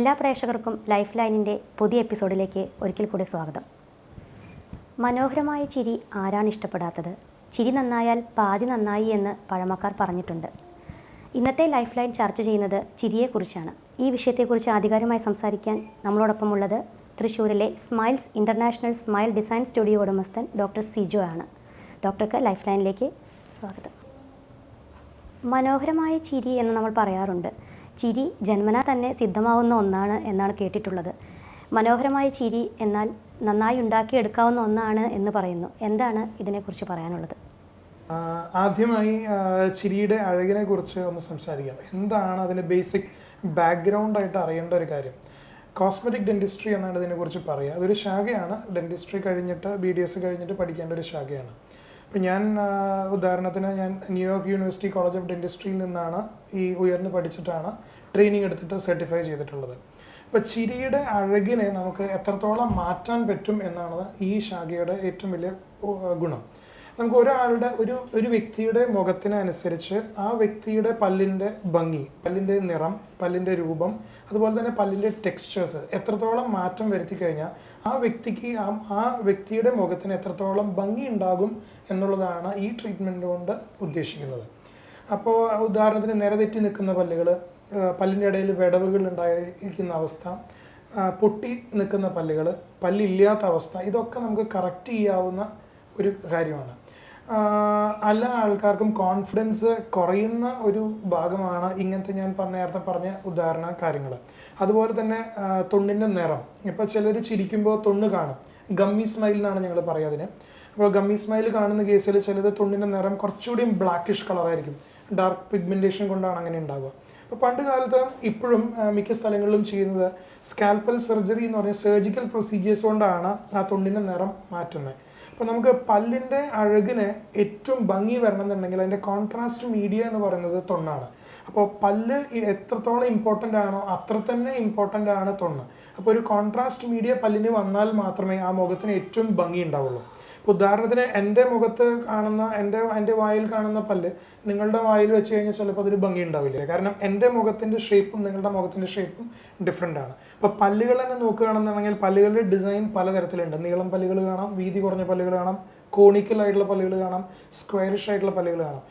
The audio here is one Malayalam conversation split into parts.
എല്ലാ പ്രേക്ഷകർക്കും ലൈഫ് ലൈനിൻ്റെ പുതിയ എപ്പിസോഡിലേക്ക് ഒരിക്കൽ കൂടി സ്വാഗതം. മനോഹരമായ ചിരി ആരാണ് ഇഷ്ടപ്പെടാത്തത്? ചിരി നന്നായാൽ പാതി നന്നായി എന്ന് പഴമക്കാർ പറഞ്ഞിട്ടുണ്ട്. ഇന്നത്തെ ലൈഫ് ലൈൻ ചർച്ച ചെയ്യുന്നത് ചിരിയെക്കുറിച്ചാണ്. ഈ വിഷയത്തെക്കുറിച്ച് ആധികാരികമായി സംസാരിക്കാൻ നമ്മളോടൊപ്പമുള്ളത് തൃശ്ശൂരിലെ smiles international smile design studio ഉടമസ്ഥൻ ഡോക്ടർ സിജോ ആണ്. ഡോക്ടർക്ക് ലൈഫ് ലൈനിലേക്ക് സ്വാഗതം. മനോഹരമായ ചിരി എന്ന് നമ്മൾ പറയാറുണ്ട്. ചിരി ജന്മനാ തന്നെ സിദ്ധമാവുന്ന ഒന്നാണ് എന്നാണ് കേട്ടിട്ടുള്ളത്. മനോഹരമായ ചിരി എന്നാൽ നന്നായി ഉണ്ടാക്കിയെടുക്കാവുന്ന ഒന്നാണ് എന്ന് പറയുന്നു. എന്താണ് ഇതിനെക്കുറിച്ച് പറയാനുള്ളത്? ആദ്യമായി ചിരിയുടെ അഴകിനെ കുറിച്ച് ഒന്ന് സംസാരിക്കാം. എന്താണ് അതിൻ്റെ ബേസിക് ബാക്ക്ഗ്രൗണ്ടായിട്ട് അറിയേണ്ട ഒരു കാര്യം? കോസ്മെറ്റിക് ഡെൻറ്റിസ്ട്രി എന്നാണ് ഇതിനെക്കുറിച്ച് പറയുക. അതൊരു ശാഖയാണ്. ഡെൻറ്റിസ്ട്രി കഴിഞ്ഞിട്ട് BDS കഴിഞ്ഞിട്ട് പഠിക്കേണ്ട ഒരു ശാഖയാണ്. അപ്പോൾ ഞാൻ ഉദാഹരണത്തിന് ന്യൂയോർക്ക് യൂണിവേഴ്സിറ്റി കോളേജ് ഓഫ് ഡെൻറ്റിസ്ട്രിയിൽ നിന്നാണ് ഈ ഉയർന്ന് പഠിച്ചിട്ടാണ് ട്രെയിനിങ് എടുത്തിട്ട് സർട്ടിഫൈ ചെയ്തിട്ടുള്ളത്. അപ്പോൾ ചിരിയുടെ അഴകിനെ നമുക്ക് എത്രത്തോളം മാറ്റാൻ പറ്റും എന്നാണ് ഈ ശാഖയുടെ ഏറ്റവും വലിയ ഗുണം. നമുക്ക് ഒരാളുടെ ഒരു വ്യക്തിയുടെ മുഖത്തിനനുസരിച്ച് ആ വ്യക്തിയുടെ പല്ലിൻ്റെ ഭംഗി, പല്ലിൻ്റെ നിറം, പല്ലിൻ്റെ രൂപം, അതുപോലെ തന്നെ പല്ലിൻ്റെ ടെക്സ്ചേഴ്സ് എത്രത്തോളം മാറ്റം വരുത്തി കഴിഞ്ഞാൽ ആ വ്യക്തിക്ക് ആ വ്യക്തിയുടെ മുഖത്തിന് എത്രത്തോളം ഭംഗി ഉണ്ടാകും എന്നുള്ളതാണ് ഈ ട്രീറ്റ്മെൻറ്റ് കൊണ്ട് ഉദ്ദേശിക്കുന്നത്. അപ്പോൾ ഉദാഹരണത്തിന് നിരതെറ്റി നിൽക്കുന്ന പല്ലുകൾ, പല്ലിൻ്റെ ഇടയിൽ വിടവുകൾ ഉണ്ടായിരിക്കുന്ന അവസ്ഥ, പൊട്ടി നിൽക്കുന്ന പല്ലുകൾ, പല്ലില്ലാത്ത അവസ്ഥ, ഇതൊക്കെ നമുക്ക് കറക്റ്റ് ചെയ്യാവുന്ന ഒരു കാര്യമാണ്. എല്ലാ ആൾക്കാർക്കും കോൺഫിഡൻസ് കുറയുന്ന ഒരു ഭാഗമാണ് ഇങ്ങനത്തെ ഞാൻ നേരത്തെ പറഞ്ഞ ഉദാഹരണ കാര്യങ്ങൾ. അതുപോലെ തന്നെ തൊണ്ണിൻ്റെ നിറം. ഇപ്പോൾ ചിലർ ചിരിക്കുമ്പോൾ തൊണ്ണ് കാണും. ഗമ്മി സ്മൈൽ എന്നാണ് ഞങ്ങൾ പറയുക അതിന്. അപ്പോൾ ഗമ്മി സ്മൈൽ കാണുന്ന കേസിൽ ചിലത് തൊണ്ണിൻ്റെ നിറം കുറച്ചുകൂടി ബ്ലാക്കിഷ് കളറായിരിക്കും. ഡാർക്ക് പിഗ്മെൻറ്റേഷൻ കൊണ്ടാണ് അങ്ങനെ ഉണ്ടാവുക. അപ്പോൾ പണ്ട് കാലത്ത് ഇപ്പോഴും മിക്ക സ്ഥലങ്ങളിലും ചെയ്യുന്നത് സ്കാൽപ്പൽ സർജറി എന്ന് പറഞ്ഞ സർജിക്കൽ പ്രൊസീജിയേഴ്സ് കൊണ്ടാണ് ആ തൊണ്ണിൻ്റെ നിറം മാറ്റുന്നത്. അപ്പോൾ നമുക്ക് പല്ലിൻ്റെ അഴകിന് ഏറ്റവും ഭംഗി വരണമെന്നുണ്ടെങ്കിൽ അതിൻ്റെ കോൺട്രാസ്റ്റ് മീഡിയ എന്ന് പറയുന്നത് തൊണ്ണാണ്. അപ്പോൾ പല്ല് എത്രത്തോളം ഇമ്പോർട്ടൻ്റ് ആണോ അത്ര തന്നെ ഇമ്പോർട്ടൻ്റ് ആണ് തൊണ്ണ്. അപ്പോൾ ഒരു കോൺട്രാസ്റ്റ് മീഡിയ പല്ലിന് വന്നാൽ മാത്രമേ ആ മുഖത്തിന് ഏറ്റവും ഭംഗി ഉണ്ടാവുള്ളൂ. ഇപ്പോൾ ഉദാഹരണത്തിന് എൻ്റെ മുഖത്ത് കാണുന്ന എൻ്റെ വായിൽ കാണുന്ന പല്ല് നിങ്ങളുടെ വായിൽ വെച്ച് കഴിഞ്ഞാൽ ചിലപ്പോൾ അതൊരു ഭംഗി ഉണ്ടാവില്ല. കാരണം എൻ്റെ മുഖത്തിൻ്റെ ഷേപ്പും നിങ്ങളുടെ മുഖത്തിൻ്റെ ഷേപ്പും ഡിഫറെൻ്റ് ആണ്. അപ്പോൾ പല്ലുകൾ തന്നെ നോക്കുകയാണെന്നുണ്ടെങ്കിൽ പല്ലുകളുടെ ഡിസൈൻ പലതരത്തിലുണ്ട്. നീളം പല്ലുകൾ കാണാം, വീതി കുറഞ്ഞ പല്ലുകൾ കാണാം, കോണിക്കലായിട്ടുള്ള പല്ലുകൾ കാണാം, സ്ക്വയറിഷ് ആയിട്ടുള്ള പല്ലുകൾ കാണാം.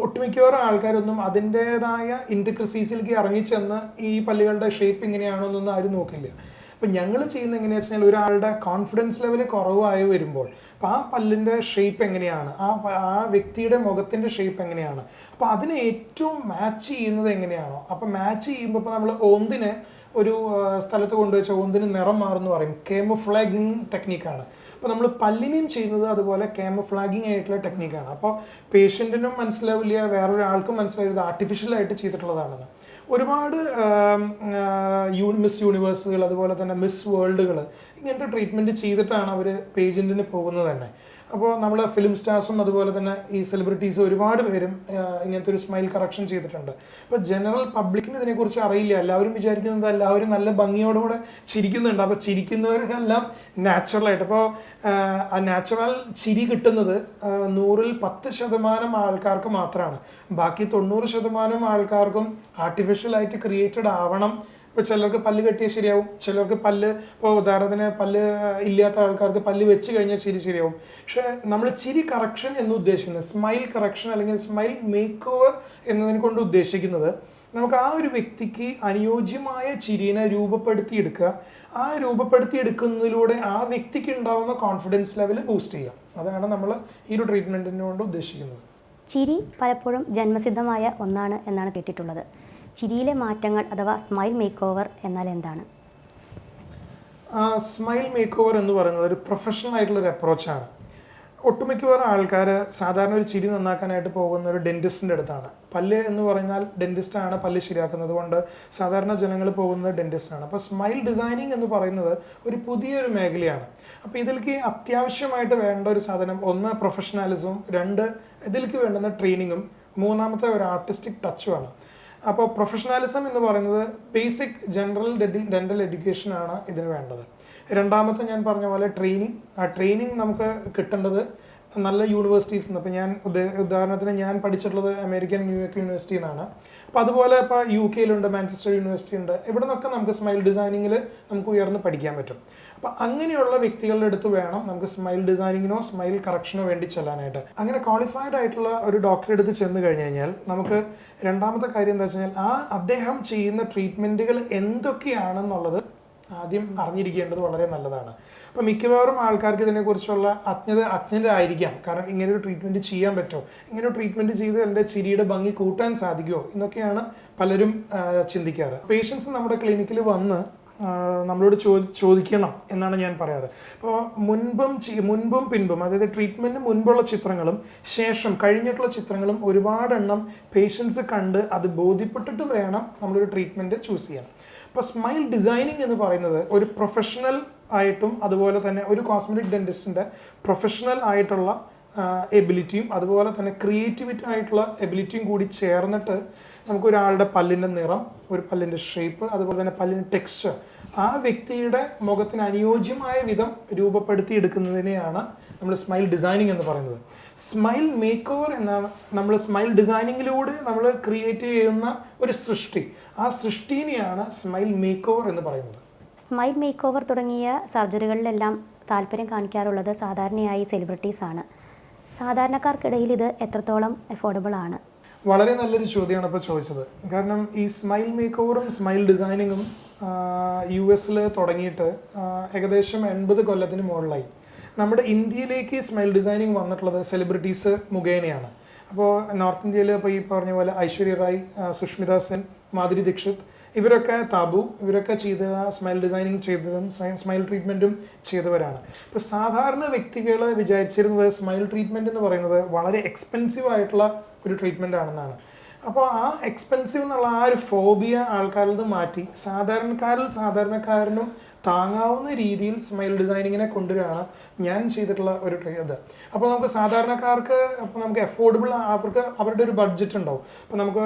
ഒട്ടുമിക്കവാറും ആൾക്കാരൊന്നും അതിൻ്റേതായ ഇൻട്രിക്കസീസിലേക്ക് ഇറങ്ങിച്ചെന്ന് ഈ പല്ലുകളുടെ ഷേപ്പ് ഇങ്ങനെയാണോ എന്നൊന്നും ആരും നോക്കില്ല. അപ്പം ഞങ്ങൾ ചെയ്യുന്നത് എങ്ങനെയാണെന്ന് വെച്ചാൽ ഒരാളുടെ കോൺഫിഡൻസ് ലെവൽ കുറവായി വരുമ്പോൾ അപ്പോൾ ആ പല്ലിൻ്റെ ഷേപ്പ് എങ്ങനെയാണ്, ആ വ്യക്തിയുടെ മുഖത്തിൻ്റെ ഷേപ്പ് എങ്ങനെയാണ്, അപ്പോൾ അതിനെ ഏറ്റവും മാച്ച് ചെയ്യുന്നത് എങ്ങനെയാണോ, അപ്പോൾ മാച്ച് ചെയ്യുമ്പോൾ ഇപ്പോൾ നമ്മൾ ഓന്തിനെ ഒരു സ്ഥലത്ത് കൊണ്ടുവച്ച ഓന്തിന് നിറം മാറുമെന്ന് പറയും. കേമോഫ്ലാഗിങ് ടെക്നിക്കാണ്. അപ്പോൾ നമ്മൾ പല്ലിനെയും ചെയ്യുന്നത് അതുപോലെ കേമോഫ്ലാഗിങ് ആയിട്ടുള്ള ടെക്നിക്കാണ്. അപ്പോൾ പേഷ്യൻറ്റിനും മനസ്സിലാവില്ല, വേറൊരാൾക്കും മനസ്സിലാവില്ല ആർട്ടിഫിഷ്യലായിട്ട് ചെയ്തിട്ടുള്ളതാണെന്ന്. ഒരുപാട് മിസ് യൂണിവേഴ്സുകൾ അതുപോലെ തന്നെ മിസ് വേൾഡുകൾ ഇങ്ങനത്തെ ട്രീറ്റ്മെൻറ്റ് ചെയ്തിട്ടാണ് അവർ പേഷ്യൻറ്റിന് പോകുന്നത് തന്നെ. അപ്പോൾ നമ്മൾ ഫിലിം സ്റ്റാർസും അതുപോലെ തന്നെ ഈ സെലിബ്രിറ്റീസ് ഒരുപാട് പേരും ഇങ്ങനത്തെ ഒരു സ്മൈൽ കറക്ഷൻ ചെയ്തിട്ടുണ്ട്. അപ്പോൾ ജനറൽ പബ്ലിക്കിന് ഇതിനെക്കുറിച്ച് അറിയില്ല. എല്ലാവരും വിചാരിക്കുന്നത് എല്ലാവരും നല്ല ഭംഗിയോടുകൂടെ ചിരിക്കുന്നുണ്ട്. അപ്പോൾ ചിരിക്കുന്നവർക്കെല്ലാം നാച്ചുറലായിട്ട്. അപ്പോൾ ആ നാച്ചുറൽ ചിരി കിട്ടുന്നത് 100-ൽ 10% ആൾക്കാർക്ക് മാത്രമാണ്. ബാക്കി 90% ആൾക്കാർക്കും ആർട്ടിഫിഷ്യലായിട്ട് ക്രിയേറ്റഡ് ആവണം. ഇപ്പോൾ ചിലർക്ക് പല്ല് കെട്ടിയാൽ ശരിയാവും, ചിലർക്ക് പല്ല്, ഇപ്പോൾ ഉദാഹരണത്തിന് പല്ല് ഇല്ലാത്ത ആൾക്കാർക്ക് പല്ല് വെച്ച് കഴിഞ്ഞാൽ ശരിയാവും. പക്ഷേ നമ്മൾ ചിരി കറക്ഷൻ എന്ന് ഉദ്ദേശിക്കുന്നത് സ്മൈൽ കറക്ഷൻ അല്ലെങ്കിൽ സ്മൈൽ മേക്ക് ഓവർ എന്നതിനെ കൊണ്ട് ഉദ്ദേശിക്കുന്നത് നമുക്ക് ആ ഒരു വ്യക്തിക്ക് അനുയോജ്യമായ ചിരിനെ രൂപപ്പെടുത്തിയെടുക്കുക. ആ രൂപപ്പെടുത്തിയെടുക്കുന്നതിലൂടെ ആ വ്യക്തിക്ക് ഉണ്ടാകുന്ന കോൺഫിഡൻസ് ലെവൽ ബൂസ്റ്റ് ചെയ്യുക. അതാണ് നമ്മൾ ഈ ഒരു ട്രീറ്റ്മെൻറ്റിനെ കൊണ്ട് ഉദ്ദേശിക്കുന്നത്. ചിരി പലപ്പോഴും ജന്മസിദ്ധമായ ഒന്നാണ് എന്നാണ് കേട്ടിട്ടുള്ളത്. ചിരിയിലെ മാറ്റങ്ങൾ അഥവാ സ്മൈൽ മേക്ക് ഓവർ എന്നാൽ എന്താണ്? സ്മൈൽ മേക്ക് ഓവർ എന്ന് പറയുന്നത് ഒരു പ്രൊഫഷണൽ ആയിട്ടുള്ളൊരു അപ്രോച്ചാണ്. ഒട്ടുമിക്കവാറും ആൾക്കാർ സാധാരണ ഒരു ചിരി നന്നാക്കാനായിട്ട് പോകുന്ന ഒരു ഡെൻറ്റിസ്റ്റിൻ്റെ അടുത്താണ്. പല്ല് എന്ന് പറഞ്ഞാൽ ഡെൻറ്റിസ്റ്റാണ് പല്ല് ശരിയാക്കുന്നത് കൊണ്ട് സാധാരണ ജനങ്ങൾ പോകുന്നത് ഡെൻറ്റിസ്റ്റാണ്. അപ്പോൾ സ്മൈൽ ഡിസൈനിങ് എന്ന് പറയുന്നത് ഒരു പുതിയൊരു മേഖലയാണ്. അപ്പോൾ ഇതിലേക്ക് അത്യാവശ്യമായിട്ട് വേണ്ട ഒരു സാധനം, ഒന്ന് പ്രൊഫഷണലിസവും, രണ്ട് ഇതിലേക്ക് വേണ്ടുന്ന ട്രെയിനിങ്ങും, മൂന്നാമത്തെ ഒരു ആർട്ടിസ്റ്റിക് ടച്ചുമാണ്. അപ്പോൾ പ്രൊഫഷണലിസം എന്ന് പറയുന്നത് ബേസിക് ജനറൽ ഡെൻ്റൽ എഡ്യൂക്കേഷനാണ് ഇതിന് വേണ്ടത്. രണ്ടാമത്തെ ഞാൻ പറഞ്ഞ പോലെ ട്രെയിനിങ്. ആ ട്രെയിനിങ് നമുക്ക് കിട്ടേണ്ടത് നല്ല യൂണിവേഴ്സിറ്റീസ് നിന്ന്, ഇപ്പോൾ ഞാൻ ഉദാഹരണത്തിന് ഞാൻ പഠിച്ചിട്ടുള്ളത് അമേരിക്കൻ ന്യൂയോർക്ക് യൂണിവേഴ്സിറ്റി എന്നാണ്. അപ്പോൾ അതുപോലെ ഇപ്പോൾ UK മാഞ്ചസ്റ്റർ യൂണിവേഴ്സിറ്റി ഉണ്ട്. ഇവിടെ നിന്നൊക്കെ നമുക്ക് സ്മൈൽ ഡിസൈനിങ്ങിൽ നമുക്ക് ഉയർന്ന് പഠിക്കാൻ പറ്റും. അപ്പോൾ അങ്ങനെയുള്ള വ്യക്തികളുടെ അടുത്ത് വേണം നമുക്ക് സ്മൈൽ ഡിസൈനിങ്ങിനോ സ്മൈൽ കറക്ഷനോ വേണ്ടി ചെല്ലാനായിട്ട്. അങ്ങനെ ക്വാളിഫൈഡ് ആയിട്ടുള്ള ഒരു ഡോക്ടറെ അടുത്ത് ചെന്ന് കഴിഞ്ഞ് കഴിഞ്ഞാൽ നമുക്ക് രണ്ടാമത്തെ കാര്യം എന്താ വെച്ച് കഴിഞ്ഞാൽ അദ്ദേഹം ചെയ്യുന്ന ട്രീറ്റ്മെൻറ്റുകൾ എന്തൊക്കെയാണെന്നുള്ളത് ആദ്യം അറിഞ്ഞിരിക്കേണ്ടത് വളരെ നല്ലതാണ്. അപ്പോൾ മിക്കവാറും ആൾക്കാർക്ക് ഇതിനെക്കുറിച്ചുള്ള അജ്ഞരായിരിക്കാം. കാരണം ഇങ്ങനെ ഒരു ട്രീറ്റ്മെൻറ്റ് ചെയ്യാൻ പറ്റുമോ, ഇങ്ങനെ ഒരു ട്രീറ്റ്മെൻറ്റ് ചെയ്ത് എൻ്റെ ചിരിയുടെ ഭംഗി കൂട്ടാൻ സാധിക്കുമോ എന്നൊക്കെയാണ് പലരും ചിന്തിക്കാറ്. പേഷ്യൻസ് നമ്മുടെ ക്ലിനിക്കിൽ വന്ന് നമ്മളോട് ചോദിക്കണം എന്നാണ് ഞാൻ പറയാറ്. അപ്പോൾ മുൻപും പിൻപും, അതായത് ട്രീറ്റ്മെൻറ്റിന് മുൻപുള്ള ചിത്രങ്ങളും ശേഷം കഴിഞ്ഞിട്ടുള്ള ചിത്രങ്ങളും ഒരുപാടെണ്ണം പേഷ്യൻസ് കണ്ട് അത് ബോധ്യപ്പെട്ടിട്ട് വേണം നമ്മളൊരു ട്രീറ്റ്മെൻറ്റ് ചൂസ് ചെയ്യാൻ. അപ്പോൾ സ്മൈൽ ഡിസൈനിങ് എന്ന് പറയുന്നത് ഒരു പ്രൊഫഷണൽ ആയിട്ടും അതുപോലെ തന്നെ ഒരു കോസ്മെറ്റിക് ഡെന്റിസ്റ്റിൻ്റെ പ്രൊഫഷണൽ ആയിട്ടുള്ള എബിലിറ്റിയും അതുപോലെ തന്നെ ക്രിയേറ്റിവിറ്റി ആയിട്ടുള്ള എബിലിറ്റിയും കൂടി ചേർന്നിട്ട് നമുക്കൊരാളുടെ പല്ലിൻ്റെ നിറം, ഒരു പല്ലിൻ്റെ ഷേപ്പ്, അതുപോലെ തന്നെ പല്ലിൻ്റെ ടെക്സ്ചർ ആ വ്യക്തിയുടെ മുഖത്തിന് അനുയോജ്യമായ വിധം രൂപപ്പെടുത്തിയെടുക്കുന്നതിനെയാണ് നമ്മൾ സ്മൈൽ ഡിസൈനിങ് എന്ന് പറയുന്നത്. സ്മൈൽ മേക്ക് ഓവർ എന്നാണ് നമ്മൾ സ്മൈൽ ഡിസൈനിങ്ങിലൂടെ നമ്മൾ ക്രിയേറ്റ് ചെയ്യുന്ന ഒരു സൃഷ്ടി. ആ സൃഷ്ടിനെയാണ് സ്മൈൽ മേക്ക് ഓവർ എന്ന് പറയുന്നത്. സ്മൈൽ മേക്ക് ഓവർ തുടങ്ങിയ സർജറികളിലെല്ലാം താല്പര്യം കാണിക്കാറുള്ളത് സാധാരണയായി സെലിബ്രിറ്റീസാണ്. സാധാരണക്കാർക്കിടയിൽ ഇത് എത്രത്തോളം അഫോർഡബിൾ ആണ്? വളരെ നല്ലൊരു ചോദ്യമാണ് ഇപ്പോൾ ചോദിച്ചത്. കാരണം ഈ സ്മൈൽ മേക്ക് ഓവറും സ്മൈൽ ഡിസൈനിങ്ങും US തുടങ്ങിയിട്ട് ഏകദേശം 80 കൊല്ലത്തിന് മുകളിലായി. നമ്മുടെ ഇന്ത്യയിലേക്ക് സ്മൈൽ ഡിസൈനിങ് വന്നിട്ടുള്ളത് സെലിബ്രിറ്റീസ് മുഖേനയാണ്. അപ്പോൾ നോർത്ത് ഇന്ത്യയിൽ ഇപ്പോൾ ഈ പറഞ്ഞ പോലെ ഐശ്വര്യ റായ്, സുഷ്മിത സെൻ, മാധുരി ദീക്ഷിത്, ഇവരൊക്കെ താബു, ഇവരൊക്കെ ചെയ്ത സ്മൈൽ ഡിസൈനിങ് ചെയ്തതും സ്മൈൽ ട്രീറ്റ്മെൻറ്റും ചെയ്തവരാണ്. ഇപ്പോൾ സാധാരണ വ്യക്തികൾ വിചാരിച്ചിരുന്നത് സ്മൈൽ ട്രീറ്റ്മെൻറ്റ് എന്ന് പറയുന്നത് വളരെ എക്സ്പെൻസീവ് ആയിട്ടുള്ള ഒരു ട്രീറ്റ്മെൻ്റ് ആണെന്നാണ്. അപ്പോൾ ആ എക്സ്പെൻസീവ് എന്നുള്ള ആ ഒരു ഫോബിയ ആൾക്കാരിൽ നിന്ന് മാറ്റി സാധാരണക്കാരനും താങ്ങാവുന്ന രീതിയിൽ സ്മൈൽ ഡിസൈനിങ്ങിനെ കൊണ്ടുവരികയാണ് ഞാൻ ചെയ്തിട്ടുള്ള ഒരു ഇത്. അപ്പോൾ നമുക്ക് സാധാരണക്കാർക്ക് അപ്പോൾ നമുക്ക് അഫോർഡബിൾ, അവരുടെ ഒരു ബഡ്ജറ്റ് ഉണ്ടാവും. അപ്പോൾ നമുക്ക്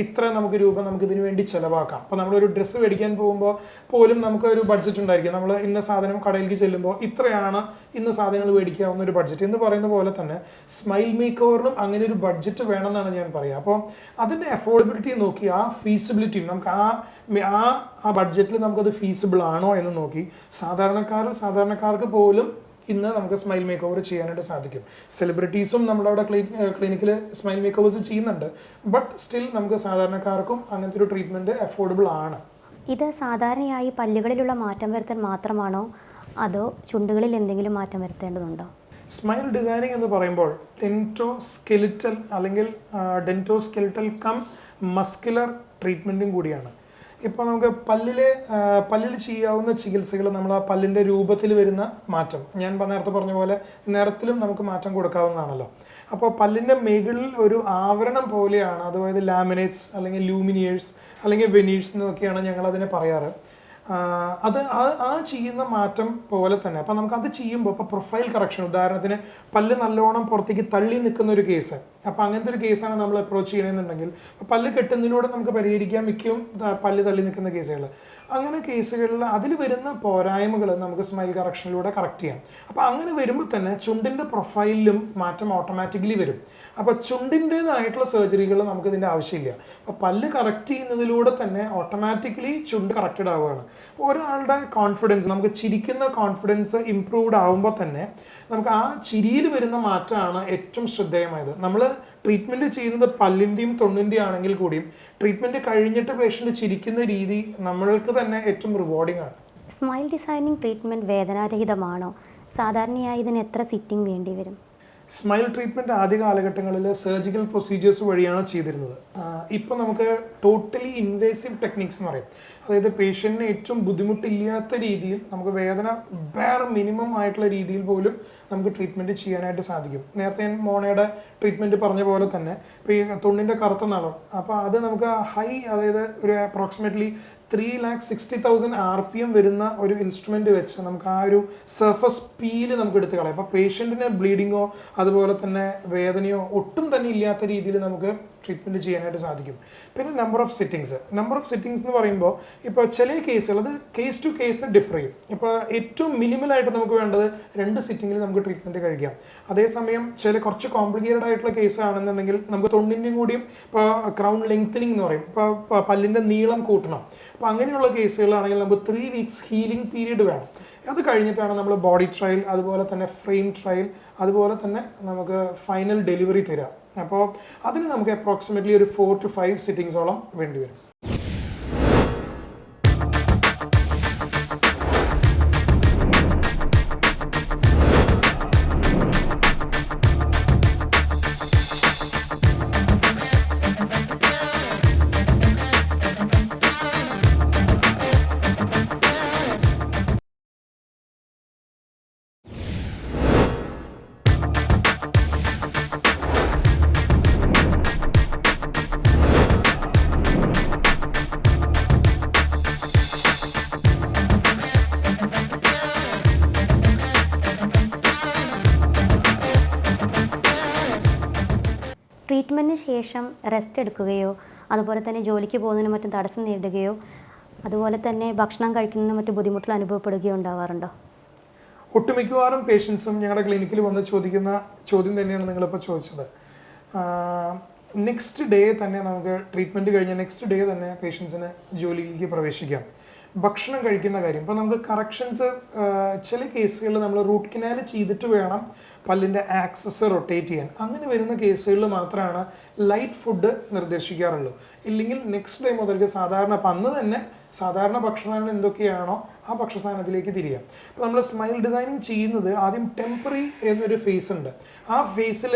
ഇത്ര രൂപ നമുക്ക് ഇതിനു വേണ്ടി ചിലവാക്കാം. അപ്പോൾ നമ്മളൊരു ഡ്രസ്സ് മേടിക്കാൻ പോകുമ്പോൾ പോലും നമുക്ക് ഒരു ബഡ്ജറ്റ് ഉണ്ടായിരിക്കും. നമ്മൾ ഇന്ന സാധനം കടയിലേക്ക് ചെല്ലുമ്പോൾ ഇത്രയാണ് ഇന്ന സാധനങ്ങൾ മേടിക്കാവുന്ന ഒരു ബഡ്ജറ്റ് എന്ന് പറയുന്ന പോലെ തന്നെ സ്മൈൽ മേക്ക് ഓവറിനും അങ്ങനെ ഒരു ബഡ്ജറ്റ് വേണമെന്നാണ് ഞാൻ പറയുക. അപ്പോൾ അതിൻ്റെ അഫോർഡബിലിറ്റി നോക്കി ആ ഫീസിബിലിറ്റിയും നമുക്ക് ആ ബഡ്ജറ്റിൽ നമുക്കത് ഫീസിബിൾ ആണോ എന്ന് നോക്കി സാധാരണക്കാർക്ക് പോലും ഇന്ന് നമുക്ക് സ്മൈൽ മേക്ക് ഓവർ ചെയ്യാനായിട്ട് സാധിക്കും. സെലിബ്രിറ്റീസും നമ്മുടെ അവിടെ ക്ലിനിക്കിൽ സ്മൈൽ മേക്ക് ഓവേഴ്സ് ചെയ്യുന്നുണ്ട്. ബട്ട് സ്റ്റിൽ നമുക്ക് സാധാരണക്കാർക്കും അങ്ങനത്തെ ഒരു ട്രീറ്റ്മെൻറ്റ് അഫോർഡബിൾ ആണ്. ഇത് സാധാരണയായി പല്ലുകളിലുള്ള മാറ്റം വരുത്താൻ മാത്രമാണോ അതോ ചുണ്ടുകളിൽ എന്തെങ്കിലും മാറ്റം വരുത്തേണ്ടതുണ്ടോ? സ്മൈൽ ഡിസൈനിങ് എന്ന് പറയുമ്പോൾ ഡെൻറ്റോസ്കെലിറ്റൽ അല്ലെങ്കിൽ ഡെൻറ്റോസ്കെലിറ്റൽ കം മസ്കുലർ ട്രീറ്റ്മെൻറ്റും കൂടിയാണ്. ഇപ്പോൾ നമുക്ക് പല്ലിൽ ചെയ്യാവുന്ന ചികിത്സകൾ നമ്മൾ ആ പല്ലിൻ്റെ രൂപത്തിൽ വരുന്ന മാറ്റം, ഞാൻ നേരത്തെ പറഞ്ഞ പോലെ നിറത്തിലും നമുക്ക് മാറ്റം കൊടുക്കാവുന്നതാണല്ലോ. അപ്പോൾ പല്ലിൻ്റെ മുകളിൽ ഒരു ആവരണം പോലെയാണ്, അതായത് ലാമിനേറ്റ്സ് അല്ലെങ്കിൽ ലൂമിനിയേഴ്സ് അല്ലെങ്കിൽ വെനീഴ്സ് എന്നൊക്കെയാണ് ഞങ്ങൾ അതിനെ പറയാറ്. അത് ആ ചെയ്യുന്ന മാറ്റം പോലെ തന്നെ അപ്പോൾ നമുക്ക് അത് ചെയ്യുമ്പോൾ ഇപ്പോൾ പ്രൊഫൈൽ കറക്ഷൻ, ഉദാഹരണത്തിന് പല്ല് നല്ലോണം പുറത്തേക്ക് തള്ളി നിൽക്കുന്ന ഒരു കേസ്, അപ്പോൾ അങ്ങനത്തെ ഒരു കേസാണ് നമ്മൾ അപ്രോച്ച് ചെയ്യണമെന്നുണ്ടെങ്കിൽ പല്ല് കെട്ടുന്നതിലൂടെ നമുക്ക് പരിഹരിക്കാൻ മിക്കും പല്ല് തള്ളി നിൽക്കുന്ന കേസുകൾ. അങ്ങനെ കേസുകളിൽ അതിൽ വരുന്ന പോരായ്മകൾ നമുക്ക് സ്മൈൽ കറക്ഷനിലൂടെ കറക്റ്റ് ചെയ്യാം. അപ്പോൾ അങ്ങനെ വരുമ്പോൾ തന്നെ ചുണ്ടിൻ്റെ പ്രൊഫൈലിലും മാറ്റം ഓട്ടോമാറ്റിക്കലി വരും. അപ്പോൾ ചുണ്ടിൻ്റേതായിട്ടുള്ള സർജറികൾ നമുക്ക് ഇതിൻ്റെ ആവശ്യമില്ല. അപ്പോൾ പല്ല് കറക്റ്റ് ചെയ്യുന്നതിലൂടെ തന്നെ ഓട്ടോമാറ്റിക്കലി ചുണ്ട് കറക്റ്റഡ് ആവുകയാണ്. ഒരാളുടെ കോൺഫിഡൻസ്, നമുക്ക് ചിരിക്കുന്ന കോൺഫിഡൻസ് ഇംപ്രൂവ്ഡ് ആകുമ്പോൾ തന്നെ നമുക്ക് ആ ചിരിയിൽ വരുന്ന മാറ്റമാണ് ഏറ്റവും ശ്രദ്ധേയമായത്. നമ്മൾ ട്രീറ്റ്മെൻറ്റ് ചെയ്യുന്നത് പല്ലിൻ്റെയും തൊണ്ണിൻ്റെയും ആണെങ്കിൽ കൂടിയും ട്രീറ്റ്മെൻറ്റ് കഴിഞ്ഞിട്ട് പേഷ്യൻ്റ് ചിരിക്കുന്ന രീതി നമ്മൾക്ക് തന്നെ ഏറ്റവും റിവാർഡിംഗ് ആണ്. സ്മൈൽ ഡിസൈനിങ് ട്രീറ്റ്മെൻറ്റ് വേദനാരഹിതമാണോ? സാധാരണയായി ഇതിന് എത്ര സിറ്റിംഗ് വേണ്ടി വരും? സ്മൈൽ ട്രീറ്റ്മെൻറ്റ് ആദ്യ കാലഘട്ടങ്ങളിൽ സർജിക്കൽ പ്രൊസീജിയേഴ്സ് വഴിയാണ് ചെയ്തിരുന്നത്. ഇപ്പോൾ നമുക്ക് ടോട്ടലി ഇൻവേസീവ് ടെക്നിക്സ് എന്ന് പറയും. അതായത് പേഷ്യൻറ്റിന് ഏറ്റവും ബുദ്ധിമുട്ടില്ലാത്ത രീതിയിൽ നമുക്ക് വേദന മിനിമം ആയിട്ടുള്ള രീതിയിൽ പോലും നമുക്ക് ട്രീറ്റ്മെൻറ്റ് ചെയ്യാനായിട്ട് സാധിക്കും. നേരത്തെ ഞാൻ മോണയുടെ ട്രീറ്റ്മെൻറ്റ് പറഞ്ഞ പോലെ തന്നെ ഇപ്പോൾ ഈ തൊണ്ണിൻ്റെ കറുത്ത നളം, അപ്പോൾ അത് നമുക്ക് അതായത് ഒരു അപ്രോക്സിമേറ്റ്ലി 3,60,000 RPM വരുന്ന ഒരു ഇൻസ്ട്രുമെൻ്റ് വെച്ച് നമുക്ക് ആ ഒരു സർഫസ് പീല് നമുക്ക് എടുത്ത് കളയാം. അപ്പോൾ പേഷ്യൻറ്റിന് ബ്ലീഡിങ്ങോ അതുപോലെ തന്നെ വേദനയോ ഒട്ടും തന്നെ ഇല്ലാത്ത രീതിയിൽ നമുക്ക് ട്രീറ്റ്മെൻറ്റ് ചെയ്യാനായിട്ട് സാധിക്കും. പിന്നെ നമ്പർ ഓഫ് സിറ്റിങ്സ് എന്ന് പറയുമ്പോൾ ഇപ്പോൾ ചില കേസുകൾ അത് കേസ് ടു കേസ് ഡിഫർ ചെയ്യും. ഇപ്പോൾ ഏറ്റവും മിനിമലായിട്ട് നമുക്ക് വേണ്ടത് 2 സിറ്റിങ്ങിൽ നമുക്ക് ട്രീറ്റ്മെൻറ്റ് കഴിക്കാം. അതേസമയം ചില കുറച്ച് കോംപ്ലിക്കേറ്റഡ് ആയിട്ടുള്ള കേസ് ആണെന്നുണ്ടെങ്കിൽ നമുക്ക് 90 കൂടിയും ഇപ്പോൾ ക്രൗൺ ലെങ്തനിങ് എന്ന് പറയും, ഇപ്പോൾ പല്ലിൻ്റെ നീളം കൂട്ടണം. അപ്പോൾ അങ്ങനെയുള്ള കേസുകളാണെങ്കിൽ നമുക്ക് 3 വീക്സ് ഹീലിംഗ് പീരീഡ് വേണം. അത് കഴിഞ്ഞിട്ടാണ് നമ്മൾ ബോഡി ട്രയൽ, അതുപോലെ തന്നെ ഫ്രെയിം ട്രയൽ, അതുപോലെ തന്നെ നമുക്ക് ഫൈനൽ ഡെലിവറി തരിക. അപ്പോൾ അതിന് നമുക്ക് അപ്രോക്സിമേറ്റ്ലി ഒരു 4 to 5 സിറ്റിങ്സോളം വേണ്ടി വരും. ട്രീറ്റ്മെൻറ്റിന് ശേഷം റെസ്റ്റ് എടുക്കുകയോ അതുപോലെ തന്നെ ജോലിക്ക് പോകുന്നതിന് മറ്റും തടസ്സം നേരിടുകയോ അതുപോലെ തന്നെ ഭക്ഷണം കഴിക്കുന്നതിന് മറ്റു ബുദ്ധിമുട്ടുകൾ അനുഭവപ്പെടുകയോ ഉണ്ടാവാറുണ്ടോ? ഒട്ടുമിക്കവാറും പേഷ്യൻസും ഞങ്ങളുടെ ക്ലിനിക്കിൽ വന്ന് ചോദിക്കുന്ന ചോദ്യം തന്നെയാണ് നിങ്ങളിപ്പോൾ ചോദിച്ചത്. നെക്സ്റ്റ് ഡേ തന്നെ നമുക്ക് ട്രീറ്റ്മെൻറ്റ് കഴിഞ്ഞ നെക്സ്റ്റ് ഡേ തന്നെ പേഷ്യൻസിന് ജോലിയിലേക്ക് പ്രവേശിക്കാം. ഭക്ഷണം കഴിക്കുന്ന കാര്യം ഇപ്പോൾ നമുക്ക് കറക്ഷൻസ് ചില കേസുകളിൽ നമ്മൾ റൂട്ട് കനാൽ ചെയ്തിട്ട് വേണം പല്ലിൻ്റെ ആക്സസ് റൊട്ടേറ്റ് ചെയ്യാൻ. അങ്ങനെ വരുന്ന കേസുകളിൽ മാത്രമാണ് ലൈറ്റ് ഫുഡ് നിർദ്ദേശിക്കാറുള്ളൂ. ഇല്ലെങ്കിൽ നെക്സ്റ്റ് ഡേ മുതൽക്ക് സാധാരണ അന്ന് തന്നെ സാധാരണ ഭക്ഷണസാധനം എന്തൊക്കെയാണോ ആ ഭക്ഷണസാധനത്തിലേക്ക് തിരിയാം. അപ്പോൾ നമ്മൾ സ്മൈൽ ഡിസൈനിങ് ചെയ്യുന്നത് ആദ്യം ടെമ്പററി എന്നൊരു ഫേസ് ഉണ്ട്. ആ ഫേസിൽ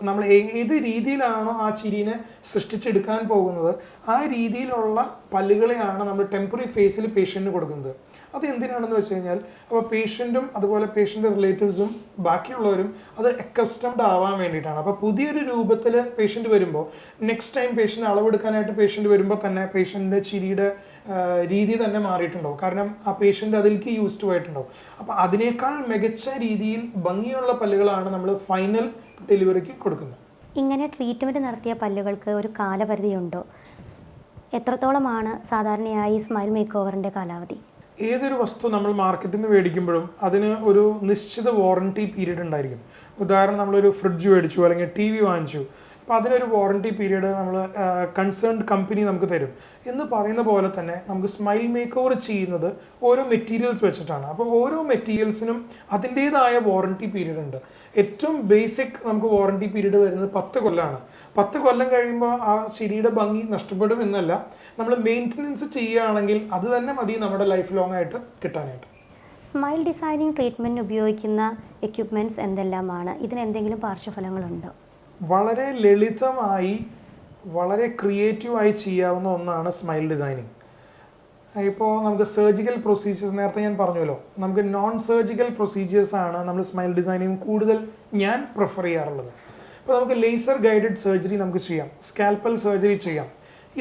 നമ്മൾ ഏത് രീതിയിലാണോ ആ ചിരിനെ സൃഷ്ടിച്ചെടുക്കാൻ പോകുന്നത് ആ രീതിയിലുള്ള പല്ലുകളെയാണ് നമ്മൾ ടെമ്പററി ഫേസിൽ പേഷ്യൻറ്റിന് കൊടുക്കുന്നത്. അത് എന്തിനാണെന്ന് വെച്ച് കഴിഞ്ഞാൽ അപ്പോൾ പേഷ്യൻറ്റും അതുപോലെ പേഷ്യൻ്റെ റിലേറ്റീവ്സും ബാക്കിയുള്ളവരും അത് അക്കസ്റ്റംഡ് ആവാൻ വേണ്ടിയിട്ടാണ്. അപ്പോൾ പുതിയൊരു രൂപത്തിൽ പേഷ്യൻ്റ് വരുമ്പോൾ നെക്സ്റ്റ് ടൈം പേഷ്യൻ്റ് അളവെടുക്കാനായിട്ട് പേഷ്യൻ്റ് വരുമ്പോൾ തന്നെ പേഷ്യൻ്റെ ചിരിയുടെ രീതി തന്നെ മാറിയിട്ടുണ്ടാവും. കാരണം ആ പേഷ്യൻ്റ് അതിലേക്ക് യൂസ്ഡ് ആയിട്ടുണ്ടാവും. അപ്പോൾ അതിനേക്കാൾ മികച്ച രീതിയിൽ ഭംഗിയുള്ള പല്ലുകളാണ് നമ്മൾ ഫൈനൽ ഡെലിവറിക്ക് കൊടുക്കുന്നത്. ഇങ്ങനെ ട്രീറ്റ്മെൻറ്റ് നടത്തിയ പല്ലുകൾക്ക് ഒരു കാലപരിധിയുണ്ടോ? എത്രത്തോളമാണ് സാധാരണയായി സ്മൈൽ മേക്ക് ഓവറിൻ്റെ കാലാവധി? ഏതൊരു വസ്തു നമ്മൾ മാർക്കറ്റിൽ നിന്ന് മേടിക്കുമ്പോഴും അതിന് ഒരു നിശ്ചിത വാറണ്ടി പീരീഡ് ഉണ്ടായിരിക്കും. ഉദാഹരണം നമ്മളൊരു ഫ്രിഡ്ജ് മേടിച്ചു അല്ലെങ്കിൽ TV വാങ്ങിച്ചു, അപ്പോൾ അതിനൊരു വാറണ്ടി പീരീഡ് നമ്മൾ കൺസേൺഡ് കമ്പനി നമുക്ക് തരും. എന്ന് പറയുന്ന പോലെ തന്നെ നമുക്ക് സ്മൈൽ മേക്ക് ഓവർ ചെയ്യുന്നത് ഓരോ മെറ്റീരിയൽസ് വെച്ചിട്ടാണ്. അപ്പോൾ ഓരോ മെറ്റീരിയൽസിനും അതിൻ്റേതായ വാറണ്ടി പീരീഡ് ഉണ്ട്. ഏറ്റവും ബേസിക് നമുക്ക് വാറണ്ടി പീരീഡ് വരുന്നത് 10 കൊല്ലമാണ്. 10 കൊല്ലം കഴിയുമ്പോൾ ആ ചിരിയുടെ ഭംഗി നഷ്ടപ്പെടും എന്നല്ല, നമ്മൾ മെയിൻ്റനൻസ് ചെയ്യുകയാണെങ്കിൽ അത് തന്നെ മതി നമ്മുടെ ലൈഫ് ലോങ് ആയിട്ട് കിട്ടാനായിട്ട്. സ്മൈൽ ഡിസൈനിങ് ട്രീറ്റ്മെൻറ്റിന് ഉപയോഗിക്കുന്ന എക്യുപ്മെൻറ്റ്സ് എന്തെല്ലാമാണ്? ഇതിന് എന്തെങ്കിലും പാർശ്വഫലങ്ങളുണ്ടോ? വളരെ ലളിതമായി വളരെ ക്രിയേറ്റീവായി ചെയ്യാവുന്ന ഒന്നാണ് സ്മൈൽ ഡിസൈനിങ്. ഇപ്പോൾ നമുക്ക് സർജിക്കൽ പ്രൊസീജിയേഴ്സ് നേരത്തെ ഞാൻ പറഞ്ഞല്ലോ, നമുക്ക് നോൺ സർജിക്കൽ പ്രൊസീജിയേഴ്സാണ് നമ്മൾ സ്മൈൽ ഡിസൈനിങ് കൂടുതൽ ഞാൻ പ്രിഫർ ചെയ്യാറുള്ളത്. ഇപ്പോൾ നമുക്ക് ലേസർ ഗൈഡഡ് സർജറി നമുക്ക് ചെയ്യാം, സ്കാൽപ്പൽ സർജറി ചെയ്യാം.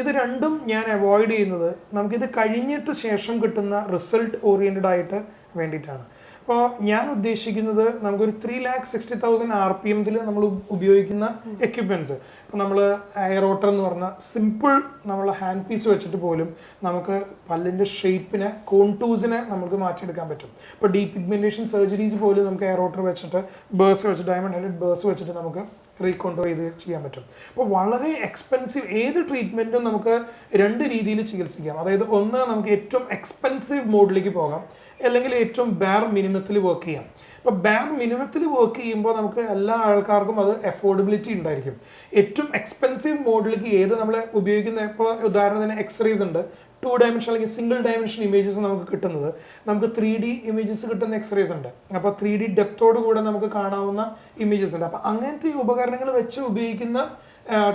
ഇത് രണ്ടും ഞാൻ അവോയ്ഡ് ചെയ്യുന്നത് നമുക്കിത് കഴിഞ്ഞിട്ട് ശേഷം കിട്ടുന്ന റിസൾട്ട് ഓറിയൻറ്റഡ് ആയിട്ട് വേണ്ടിയിട്ടാണ്. അപ്പോൾ ഞാൻ ഉദ്ദേശിക്കുന്നത് നമുക്കൊരു 3,60,000 RPM നമ്മൾ ഉപയോഗിക്കുന്ന എക്യുപ്മെൻറ്റ്സ്. ഇപ്പോൾ നമ്മൾ എയറോട്ടർ എന്ന് പറഞ്ഞാൽ സിമ്പിൾ നമ്മൾ ഹാൻഡ് പീസ് വെച്ചിട്ട് പോലും നമുക്ക് പല്ലിൻ്റെ ഷേപ്പിനെ കോൺടൂസിനെ നമുക്ക് മാറ്റിയെടുക്കാൻ പറ്റും. ഇപ്പോൾ ഡീപിഗ്മെൻറ്റേഷൻ സർജറീസ് പോലും നമുക്ക് എയറോട്ടർ വെച്ചിട്ട് ബേഴ്സ് വെച്ചിട്ട് ഡയമണ്ട് ഹെഡഡ് ബേഴ്സ് വെച്ചിട്ട് നമുക്ക് റീകോണ്ടോർ ചെയ്ത് ചെയ്യാൻ പറ്റും. അപ്പോൾ വളരെ എക്സ്പെൻസീവ് ഏത് ട്രീറ്റ്മെൻറ്റും നമുക്ക് 2 രീതിയിൽ ചികിത്സിക്കാം. അതായത് ഒന്ന് നമുക്ക് ഏറ്റവും എക്സ്പെൻസീവ് മോഡിലേക്ക് പോകാം, അല്ലെങ്കിൽ ഏറ്റവും ബാർ മിനിമത്തിൽ വർക്ക് ചെയ്യാം. ഇപ്പോൾ ബാർ മിനിമത്തിൽ വർക്ക് ചെയ്യുമ്പോൾ നമുക്ക് എല്ലാ ആൾക്കാർക്കും അത് അഫോർഡബിലിറ്റി ഉണ്ടായിരിക്കും. ഏറ്റവും എക്സ്പെൻസീവ് മോഡിലേക്ക് ഏത് നമ്മൾ ഉപയോഗിക്കുന്ന, ഇപ്പോൾ ഉദാഹരണത്തിന് എക്സ്റേസ് ഉണ്ട്, 2 ഡയമെൻഷൻ അല്ലെങ്കിൽ സിംഗിൾ ഡയമെൻഷൻ ഇമേജസ് നമുക്ക് കിട്ടുന്നത്, നമുക്ക് 3D ഇമേജസ് കിട്ടുന്ന എക്സ്റേസ് ഉണ്ട്. അപ്പോൾ 3D ഡെപ്തോട് കൂടെ നമുക്ക് കാണാവുന്ന ഇമേജസ് ഉണ്ട്. അപ്പോൾ അങ്ങനത്തെ ഉപകരണങ്ങൾ വെച്ച് ഉപയോഗിക്കുന്ന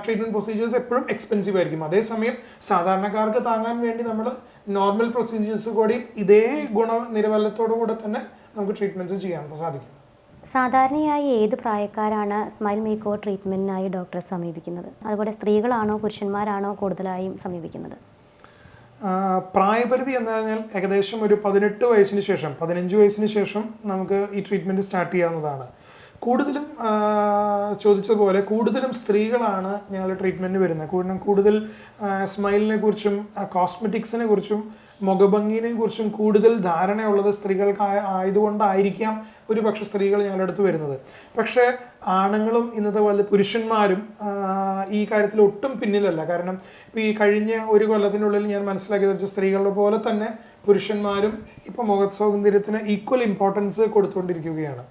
ട്രീറ്റ്മെൻറ്റ് പ്രൊസീജിയേഴ്സ് എപ്പോഴും എക്സ്പെൻസീവ് ആയിരിക്കും. അതേസമയം സാധാരണക്കാർക്ക് താങ്ങാൻ വേണ്ടി നമ്മൾ നോർമൽ പ്രൊസീജിയേഴ്സ് കൂടി ഇതേ ഗുണനിലവാരത്തോടു കൂടെ തന്നെ നമുക്ക് ട്രീറ്റ്മെൻറ്റ്സ് ചെയ്യാൻ സാധിക്കും. സാധാരണയായി ഏത് പ്രായക്കാരാണ് സ്മൈൽ മേക്ക് ഓവർ ട്രീറ്റ്മെൻറ്റിനായി ഡോക്ടറെ സമീപിക്കുന്നത്? അതുപോലെ സ്ത്രീകളാണോ പുരുഷന്മാരാണോ കൂടുതലായും സമീപിക്കുന്നത്? പ്രായപരിധി എന്ന് പറഞ്ഞാൽ ഏകദേശം ഒരു 18 വയസ്സിന് ശേഷം 15 വയസ്സിന് ശേഷം നമുക്ക് ഈ ട്രീറ്റ്മെൻറ്റ് സ്റ്റാർട്ട് ചെയ്യാവുന്നതാണ്. കൂടുതലും ചോദിച്ചതുപോലെ കൂടുതലും സ്ത്രീകളാണ് ഞങ്ങളുടെ ട്രീറ്റ്മെൻറ്റ് വരുന്നത്. കൂടുതൽ സ്മൈലിനെ കുറിച്ചും കോസ്മെറ്റിക്സിനെ കുറിച്ചും മുഖഭംഗിനെ കുറിച്ചും കൂടുതൽ ധാരണയുള്ളത് സ്ത്രീകൾക്ക് ആയതുകൊണ്ടായിരിക്കാം ഒരുപക്ഷെ സ്ത്രീകൾ ഞങ്ങളുടെ അടുത്ത് വരുന്നത്. പക്ഷേ ആണുങ്ങളും ഇന്നത്തെ പോലെ പുരുഷന്മാരും ഈ കാര്യത്തിൽ ഒട്ടും പിന്നിലല്ല. കാരണം ഇപ്പോൾ ഈ കഴിഞ്ഞ ഒരു കൊല്ലത്തിനുള്ളിൽ ഞാൻ മനസ്സിലാക്കിയത് വെച്ചാൽ സ്ത്രീകളുടെ പോലെ തന്നെ പുരുഷന്മാരും ഇപ്പോൾ മുഖ സൗന്ദര്യത്തിന് ഈക്വൽ ഇമ്പോർട്ടൻസ് കൊടുത്തുകൊണ്ടിരിക്കുകയാണ്.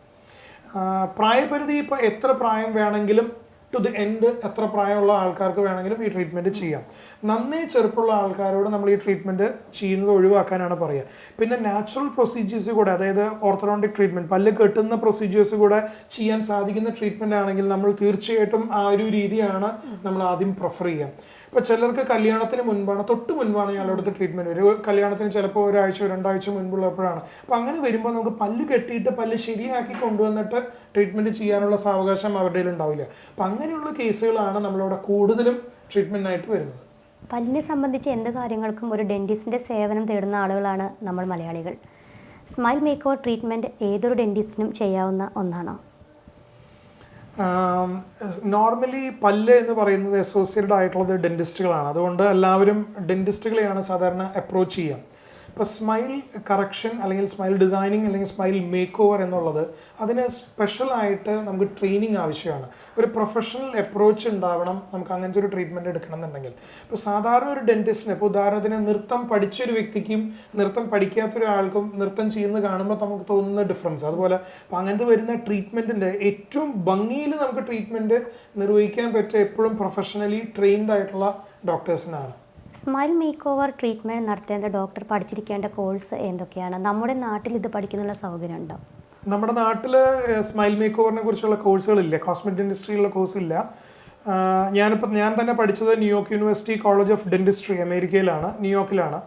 പ്രായപരിധി ഇപ്പോൾ എത്ര പ്രായം വേണമെങ്കിലും ടു ദി എൻഡ് എത്ര പ്രായമുള്ള ആൾക്കാർക്ക് വേണമെങ്കിലും ഈ ട്രീറ്റ്മെൻറ്റ് ചെയ്യാം. നന്നേ ചെറുപ്പമുള്ള ആൾക്കാരോട് നമ്മൾ ഈ ട്രീറ്റ്മെൻറ്റ് ചെയ്യുന്നത് ഒഴിവാക്കാനാണ് പറയുക. പിന്നെ നാച്ചുറൽ പ്രൊസീജിയേഴ്സ് കൂടെ, അതായത് ഓർത്തഡോണ്ടിക് ട്രീറ്റ്മെൻറ്റ്, പല്ല് കെട്ടുന്ന പ്രൊസീജിയേഴ്സ് കൂടെ ചെയ്യാൻ സാധിക്കുന്ന ട്രീറ്റ്മെൻറ്റ് ആണെങ്കിൽ നമ്മൾ തീർച്ചയായിട്ടും ആ ഒരു രീതിയാണ് നമ്മൾ ആദ്യം പ്രിഫർ ചെയ്യുക. ഇപ്പോൾ ചിലർക്ക് കല്യാണത്തിന് മുൻപാണ്, തൊട്ട് മുൻപാണ് ഞങ്ങളുടെ ട്രീറ്റ്മെൻറ്റ് വരും. കല്യാണത്തിന് ചിലപ്പോൾ ഒരാഴ്ച 2 ആഴ്ച മുൻപുള്ളപ്പോഴാണ്. അപ്പോൾ അങ്ങനെ വരുമ്പോൾ നമുക്ക് പല്ല് കെട്ടിയിട്ട് പല്ല് ശരിയാക്കി കൊണ്ടുവന്നിട്ട് ട്രീറ്റ്മെൻറ്റ് ചെയ്യാനുള്ള സാവകാശം അവരുടെ ഉണ്ടാവില്ല. അപ്പോൾ അങ്ങനെയുള്ള കേസുകളാണ് നമ്മളിവിടെ കൂടുതലും ട്രീറ്റ്മെൻറ്റിനായിട്ട് വരുന്നത്. പല്ലിനെ സംബന്ധിച്ച് എന്ത് കാര്യങ്ങൾക്കും ഒരു ഡെൻറ്റിസ്റ്റിൻ്റെ സേവനം തേടുന്ന ആളുകളാണ് നമ്മൾ മലയാളികൾ. സ്മൈൽ മേക്ക് ഓവർ ട്രീറ്റ്മെൻറ്റ് ഏതൊരു ഡെൻറ്റിസ്റ്റിനും ചെയ്യാവുന്ന ഒന്നാണോ? നോർമലി പല്ല് എന്ന് പറയുന്നത് അസോസിയേറ്റഡ് ആയിട്ടുള്ളത് ഡെൻറ്റിസ്റ്റുകളാണ്. അതുകൊണ്ട് എല്ലാവരും ഡെൻറ്റിസ്റ്റുകളെയാണ് സാധാരണ അപ്രോച്ച് ചെയ്യുക. ഇപ്പോൾ സ്മൈൽ കറക്ഷൻ അല്ലെങ്കിൽ സ്മൈൽ ഡിസൈനിങ് അല്ലെങ്കിൽ സ്മൈൽ മേക്ക് ഓവർ എന്നുള്ളത് അതിന് സ്പെഷ്യലായിട്ട് നമുക്ക് ട്രെയിനിങ് ആവശ്യമാണ്. ഒരു പ്രൊഫഷണൽ അപ്രോച്ച് ഉണ്ടാവണം നമുക്ക് അങ്ങനത്തെ ഒരു ട്രീറ്റ്മെൻറ്റ് എടുക്കണം എന്നുണ്ടെങ്കിൽ. ഇപ്പോൾ സാധാരണ ഒരു ഡെൻറ്റിസ്റ്റിന്, ഇപ്പോൾ ഉദാഹരണത്തിന് നൃത്തം പഠിച്ചൊരു വ്യക്തിക്കും നൃത്തം പഠിക്കാത്തൊരാൾക്കും നൃത്തം ചെയ്യുന്നത് കാണുമ്പോൾ നമുക്ക് തോന്നുന്ന ഡിഫറൻസ്. അതുപോലെ അപ്പോൾ അങ്ങനത്തെ വരുന്ന ട്രീറ്റ്മെൻറ്റിൻ്റെ ഏറ്റവും ഭംഗിയിൽ നമുക്ക് ട്രീറ്റ്മെൻറ്റ് നിർവഹിക്കാൻ പറ്റുക എപ്പോഴും പ്രൊഫഷണലി ട്രെയിൻഡ് ആയിട്ടുള്ള ഡോക്ടേഴ്സിനാണ്. സ്മൈൽ മേക്ക് ഓവർ ട്രീറ്റ്മെൻറ്റ് നടത്തേണ്ട ഡോക്ടർ പഠിച്ചിരിക്കേണ്ട കോഴ്സ് എന്തൊക്കെയാണ്? നമ്മുടെ നാട്ടിൽ ഇത് പഠിക്കാനുള്ള സൗകര്യം ഉണ്ടോ? നമ്മുടെ നാട്ടിൽ സ്മൈൽ മേക്ക് ഓവറിനെ കുറിച്ചുള്ള കോഴ്സുകളില്ല, കോസ്മെറ്റിക് ഇൻഡസ്ട്രിയിലുള്ള കോഴ്സില്ല. ഞാൻ തന്നെ പഠിച്ചത് New York university college of dentistry അമേരിക്കയിലാണ്, ന്യൂയോർക്കിലാണ്.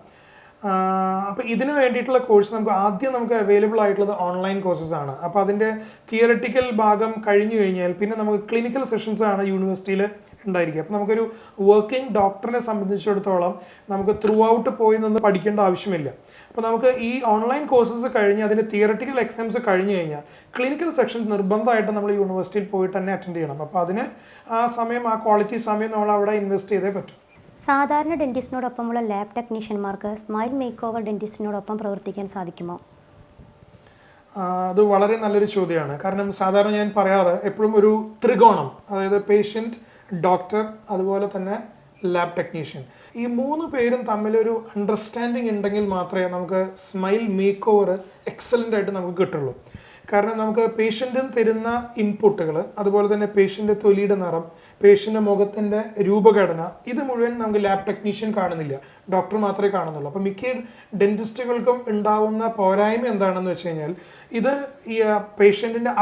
അപ്പോൾ ഇതിന് വേണ്ടിയിട്ടുള്ള കോഴ്സ് നമുക്ക് അവൈലബിൾ ആയിട്ടുള്ളത് ഓൺലൈൻ കോഴ്സസ് ആണ്. അപ്പോൾ അതിൻ്റെ തിയററ്റിക്കൽ ഭാഗം കഴിഞ്ഞു കഴിഞ്ഞാൽ പിന്നെ നമുക്ക് ക്ലിനിക്കൽ സെഷൻസ് ആണ് യൂണിവേഴ്സിറ്റിയിൽ ഉണ്ടായിരിക്കുക. അപ്പോൾ നമുക്കൊരു വർക്കിംഗ് ഡോക്ടറിനെ സംബന്ധിച്ചിടത്തോളം നമുക്ക് ത്രൂ ഔട്ട് പോയി നിന്ന് പഠിക്കേണ്ട ആവശ്യമില്ല. അപ്പോൾ നമുക്ക് ഈ ഓൺലൈൻ കോഴ്സസ് കഴിഞ്ഞ് അതിൻ്റെ തിയററ്റിക്കൽ എക്സാംസ് കഴിഞ്ഞ് കഴിഞ്ഞാൽ ക്ലിനിക്കൽ സെക്ഷൻ നിർബന്ധമായിട്ട് നമ്മൾ യൂണിവേഴ്സിറ്റിയിൽ പോയിട്ട് തന്നെ അറ്റൻഡ് ചെയ്യണം. അപ്പോൾ അതിന് ആ ക്വാളിറ്റി സമയം നമ്മൾ അവിടെ ഇൻവെസ്റ്റ് ചെയ്തേ പറ്റും. സാധാരണ ഡെൻറ്റിസ്റ്റിനോടൊപ്പമുള്ള ലാബ് ടെക്നീഷ്യന്മാർക്ക് സ്മൈൽ മേക്ക് ഓവർ ഡെൻറ്റിസ്റ്റിനോടൊപ്പം പ്രവർത്തിക്കാൻ സാധിക്കുമോ? അത് വളരെ നല്ലൊരു ചോദ്യമാണ്. കാരണം സാധാരണ ഞാൻ പറയാറ് എപ്പോഴും ഒരു ത്രികോണം, അതായത് പേഷ്യൻറ്റ്, ഡോക്ടർ, അതുപോലെ തന്നെ ലാബ് ടെക്നീഷ്യൻ, ഈ 3 പേരും തമ്മിലൊരു അണ്ടർസ്റ്റാൻഡിങ് ഉണ്ടെങ്കിൽ മാത്രമേ നമുക്ക് സ്മൈൽ മേക്ക് ഓവർ എക്സലൻ്റ് ആയിട്ട് നമുക്ക് കിട്ടുള്ളൂ. കാരണം നമുക്ക് പേഷ്യൻറ്റിന് തരുന്ന ഇൻപുട്ടുകൾ, അതുപോലെ തന്നെ പേഷ്യൻ്റെ തൊലിയുടെ നിറം, പേഷ്യൻ്റെ മുഖത്തിൻ്റെ രൂപഘടന, ഇത് മുഴുവൻ നമുക്ക് ലാബ് ടെക്നീഷ്യൻ കാണുന്നില്ല, ഡോക്ടർ മാത്രമേ കാണുന്നുള്ളൂ. അപ്പോൾ മിക്ക ഡെൻറ്റിസ്റ്റുകൾക്കും ഉണ്ടാവുന്ന പോരായ്മ എന്താണെന്ന് വെച്ച് കഴിഞ്ഞാൽ ഇത് ഈ പേഷ്യൻറ്റിൻ്റെ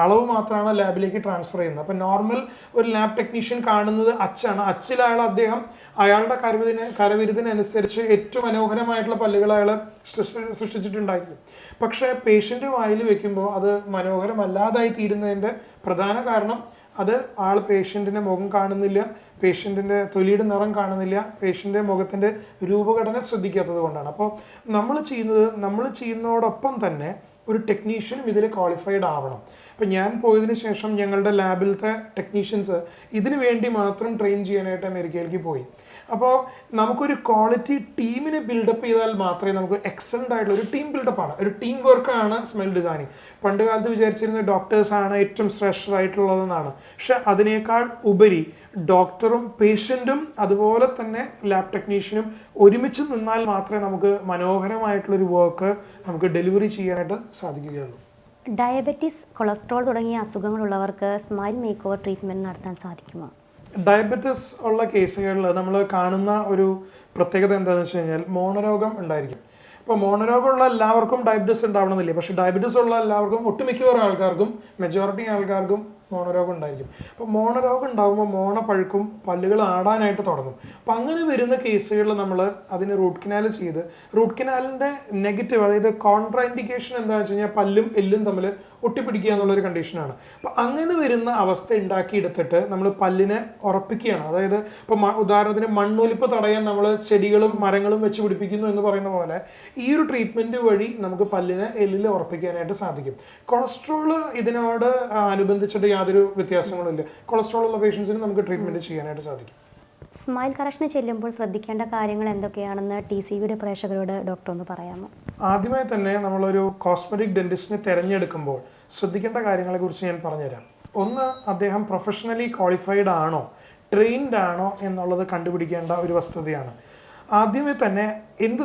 അളവ് മാത്രമാണ് ലാബിലേക്ക് ട്രാൻസ്ഫർ ചെയ്യുന്നത്. അപ്പോൾ നോർമൽ ഒരു ലാബ് ടെക്നീഷ്യൻ കാണുന്നത് അച്ചാണ്. അച്ചിൽ അദ്ദേഹം അയാളുടെ കരവിരുതിനനുസരിച്ച് ഏറ്റവും മനോഹരമായിട്ടുള്ള പല്ലുകൾ അയാൾ സൃഷ്ടിച്ചിട്ടുണ്ടായിരിക്കും. പക്ഷേ പേഷ്യൻ്റ് വായിൽ വെക്കുമ്പോൾ അത് മനോഹരമല്ലാതായി തീരുന്നതിൻ്റെ പ്രധാന കാരണം പേഷ്യൻറ്റിൻ്റെ മുഖം കാണുന്നില്ല, പേഷ്യൻറ്റിൻ്റെ തൊലിയുടെ നിറം കാണുന്നില്ല, പേഷ്യൻ്റെ മുഖത്തിൻ്റെ രൂപഘടന ശ്രദ്ധിക്കാത്തത് കൊണ്ടാണ്. അപ്പോൾ നമ്മൾ ചെയ്യുന്നതോടൊപ്പം തന്നെ ഒരു ടെക്നീഷ്യനും ഇതിൽ ക്വാളിഫൈഡ് ആവണം. അപ്പോൾ ഞാൻ പോയതിന് ശേഷം ഞങ്ങളുടെ ലാബിലത്തെ ടെക്നീഷ്യൻസ് ഇതിനു വേണ്ടി മാത്രം ട്രെയിൻ ചെയ്യാനായിട്ട് അമേരിക്കയിലേക്ക് പോയി. അപ്പോൾ നമുക്കൊരു ക്വാളിറ്റി ടീമിനെ ബിൽഡപ്പ് ചെയ്താൽ മാത്രമേ നമുക്ക് എക്സലൻ്റ് ആയിട്ടുള്ള ഒരു ടീം ബിൽഡപ്പാണ്, ഒരു ടീം വർക്കാണ് സ്മൈൽ ഡിസൈനിങ്. പണ്ട് കാലത്ത് വിചാരിച്ചിരുന്ന ഡോക്ടേഴ്സാണ് ഏറ്റവും ശ്രേഷ്ഠരായിട്ടുള്ളതെന്നാണ്. പക്ഷെ അതിനേക്കാൾ ഉപരി ഡോക്ടറും പേഷ്യൻറ്റും അതുപോലെ തന്നെ ലാബ് ടെക്നീഷ്യനും ഒരുമിച്ച് നിന്നാൽ മാത്രമേ നമുക്ക് മനോഹരമായിട്ടുള്ളൊരു വർക്ക് നമുക്ക് ഡെലിവറി ചെയ്യാനായിട്ട് സാധിക്കുകയുള്ളൂ. ഡയബറ്റീസ്, കൊളസ്ട്രോൾ തുടങ്ങിയ അസുഖങ്ങളുള്ളവർക്ക് സ്മൈൽ മേക്ക് ഓവർ ട്രീറ്റ്മെൻറ്റ് നടത്താൻ സാധിക്കുമോ? ഡയബറ്റിസ് ഉള്ള കേസുകളിൽ നമ്മൾ കാണുന്ന ഒരു പ്രത്യേകത എന്താണെന്ന് വെച്ച് കഴിഞ്ഞാൽ മോണരോഗം ഉണ്ടായിരിക്കും. ഇപ്പോൾ മോണരോഗമുള്ള എല്ലാവർക്കും ഡയബറ്റിസ് ഉണ്ടാവണമെന്നില്ല, പക്ഷേ ഡയബറ്റിസ് ഉള്ള എല്ലാവർക്കും, ഒട്ടുമിക്കവാറും ആൾക്കാർക്കും, മെജോറിറ്റി ആൾക്കാർക്കും മോണരോഗം ഉണ്ടായിരിക്കും. അപ്പോൾ മോണരോഗം ഉണ്ടാകുമ്പോൾ മോണ പഴുക്കും, പല്ലുകൾ ആടാനായിട്ട് തുടങ്ങും. അപ്പം അങ്ങനെ വരുന്ന കേസുകളിൽ നമ്മൾ അതിന് റൂട്ട് കനാൽ ചെയ്ത്, റൂട്ട് കനാലിൻ്റെ നെഗറ്റീവ്, അതായത് കോൺട്രാ ഇൻഡിക്കേഷൻ എന്താണെന്ന് വെച്ച് കഴിഞ്ഞാൽ പല്ലും എല്ലും തമ്മിൽ ഒട്ടിപ്പിടിക്കുക എന്നുള്ളൊരു കണ്ടീഷനാണ്. അപ്പം അങ്ങനെ വരുന്ന അവസ്ഥ ഉണ്ടാക്കിയെടുത്തിട്ട് നമ്മൾ പല്ലിനെ ഉറപ്പിക്കുകയാണ്. അതായത് ഇപ്പോൾ ഉദാഹരണത്തിന് മണ്ണൊലിപ്പ് തടയാൻ നമ്മൾ ചെടികളും മരങ്ങളും വെച്ച് പിടിപ്പിക്കുന്നു എന്ന് പറയുന്ന പോലെ ഈ ഒരു ട്രീറ്റ്മെൻറ്റ് വഴി നമുക്ക് പല്ലിനെ എല്ലിൽ ഉറപ്പിക്കാനായിട്ട് സാധിക്കും. കൊളസ്ട്രോൾ ഇതിനോട് അനുബന്ധിച്ചിട്ട് യാതൊരു വ്യത്യാസങ്ങളും ഇല്ല. കൊളസ്ട്രോൾ ഉള്ള പേഷ്യൻസിന് നമുക്ക് ട്രീറ്റ്മെൻറ്റ് ചെയ്യാനായിട്ട് സാധിക്കും. സ്മൈൽ കറക്ഷന് ചെല്ലുമ്പോൾ ശ്രദ്ധിക്കേണ്ട കാര്യങ്ങൾ എന്തൊക്കെയാണെന്ന് TCVയുടെ പ്രേക്ഷകരോട് ഡോക്ടർ ഒന്ന് പറയാമോ? ആദ്യമായി തന്നെ നമ്മളൊരു കോസ്മെറ്റിക് ഡെന്റിസ്റ്റിനെ തിരഞ്ഞെടുക്കുമ്പോൾ ശ്രദ്ധിക്കേണ്ട കാര്യങ്ങളെക്കുറിച്ച് ഞാൻ പറഞ്ഞുതരാം. ഒന്ന്, അദ്ദേഹം പ്രൊഫഷണലി ക്വാളിഫൈഡ് ആണോ, ട്രെയിൻഡ് ആണോ എന്നുള്ളത് കണ്ടുപിടിക്കേണ്ട ഒരു വസ്തുതയാണ്. ആദ്യമേ തന്നെ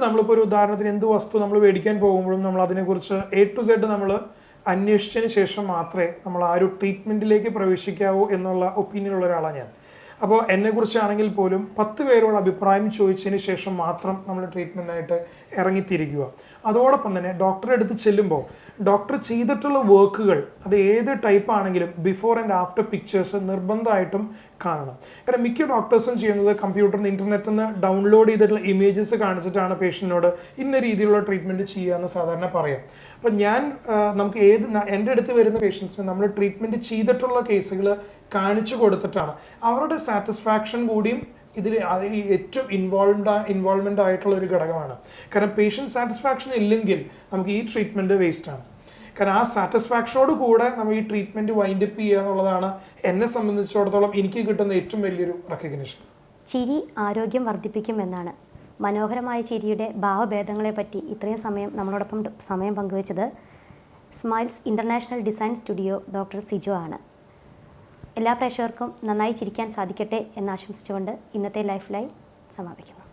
നമ്മളിപ്പോൾ ഒരു ഉദാഹരണത്തിന് എന്ത് വസ്തു നമ്മൾ മേടിക്കാൻ പോകുമ്പോഴും നമ്മൾ അതിനെക്കുറിച്ച് A to Z നമ്മൾ അന്വേഷിച്ചതിന് ശേഷം മാത്രമേ നമ്മൾ ആ ഒരു ട്രീറ്റ്മെൻറ്റിലേക്ക് പ്രവേശിക്കാവൂ എന്നുള്ള ഒപ്പീനിയനുള്ള ഒരാളാണ് ഞാൻ. അപ്പോൾ എന്നെക്കുറിച്ചാണെങ്കിൽ പോലും 10 പേരോട് അഭിപ്രായം ചോദിച്ചതിന് ശേഷം മാത്രം നമ്മൾ ട്രീറ്റ്മെൻറ്റിനായിട്ട് ഇറങ്ങിത്തിരിക്കുക. അതോടൊപ്പം തന്നെ ഡോക്ടറെ അടുത്ത് ചെല്ലുമ്പോൾ ഡോക്ടർ ചെയ്തിട്ടുള്ള വർക്കുകൾ അത് ഏത് ടൈപ്പ് ആണെങ്കിലും ബിഫോർ ആൻഡ് ആഫ്റ്റർ പിക്ചേഴ്സ് നിർബന്ധമായിട്ടും കാണണം. കാരണം മിക്ക ഡോക്ടേഴ്സും ചെയ്യുന്നത് കമ്പ്യൂട്ടറിൽ നിന്ന് ഇൻ്റർനെറ്റിൽ നിന്ന് ഡൗൺലോഡ് ചെയ്തിട്ടുള്ള ഇമേജസ് കാണിച്ചിട്ടാണ് പേഷ്യൻറ്റിനോട് ഇന്ന രീതിയിലുള്ള ട്രീറ്റ്മെൻറ്റ് ചെയ്യുക എന്ന് സാധാരണ പറയാം. അപ്പം നമുക്ക് എൻ്റെ അടുത്ത് വരുന്ന പേഷ്യൻസിന് നമ്മൾ ട്രീറ്റ്മെൻറ്റ് ചെയ്തിട്ടുള്ള കേസുകൾ കാണിച്ചു കൊടുത്തിട്ടാണ് അവരുടെ സാറ്റിസ്ഫാക്ഷൻ കൂടിയും ഇതിൽ ഏറ്റവും ഇൻവോൾവ്മെൻ്റ് ആയിട്ടുള്ള ഒരു ഘടകമാണ്. കാരണം പേഷ്യൻ്റ് സാറ്റിസ്ഫാക്ഷൻ ഇല്ലെങ്കിൽ നമുക്ക് ഈ ട്രീറ്റ്മെൻറ്റ് വേസ്റ്റാണ്. കാരണം ആ സാറ്റിസ്ഫാക്ഷനോട് കൂടെ നമ്മൾ ഈ ട്രീറ്റ്മെൻറ്റ് വൈൻഡപ്പ് ചെയ്യുക എന്നുള്ളതാണ് എന്നെ സംബന്ധിച്ചിടത്തോളം എനിക്ക് കിട്ടുന്ന ഏറ്റവും വലിയൊരു റെക്കഗ്നിഷൻ. ചിരി ആരോഗ്യം വർദ്ധിപ്പിക്കുമെന്നാണ്. മനോഹരമായ ചിരിയുടെ ഭാവഭേദങ്ങളെപ്പറ്റി ഇത്രയും സമയം നമ്മളോടൊപ്പം പങ്കുവച്ചത് smiles international design studio doctor Sijo ആണ്. എല്ലാ പ്രേക്ഷകർക്കും നന്നായി ചിരിക്കാൻ സാധിക്കട്ടെ എന്ന് ആശംസിച്ചുകൊണ്ട് ഇന്നത്തെ ലൈഫ് ലൈൻ സമാപിക്കുന്നു.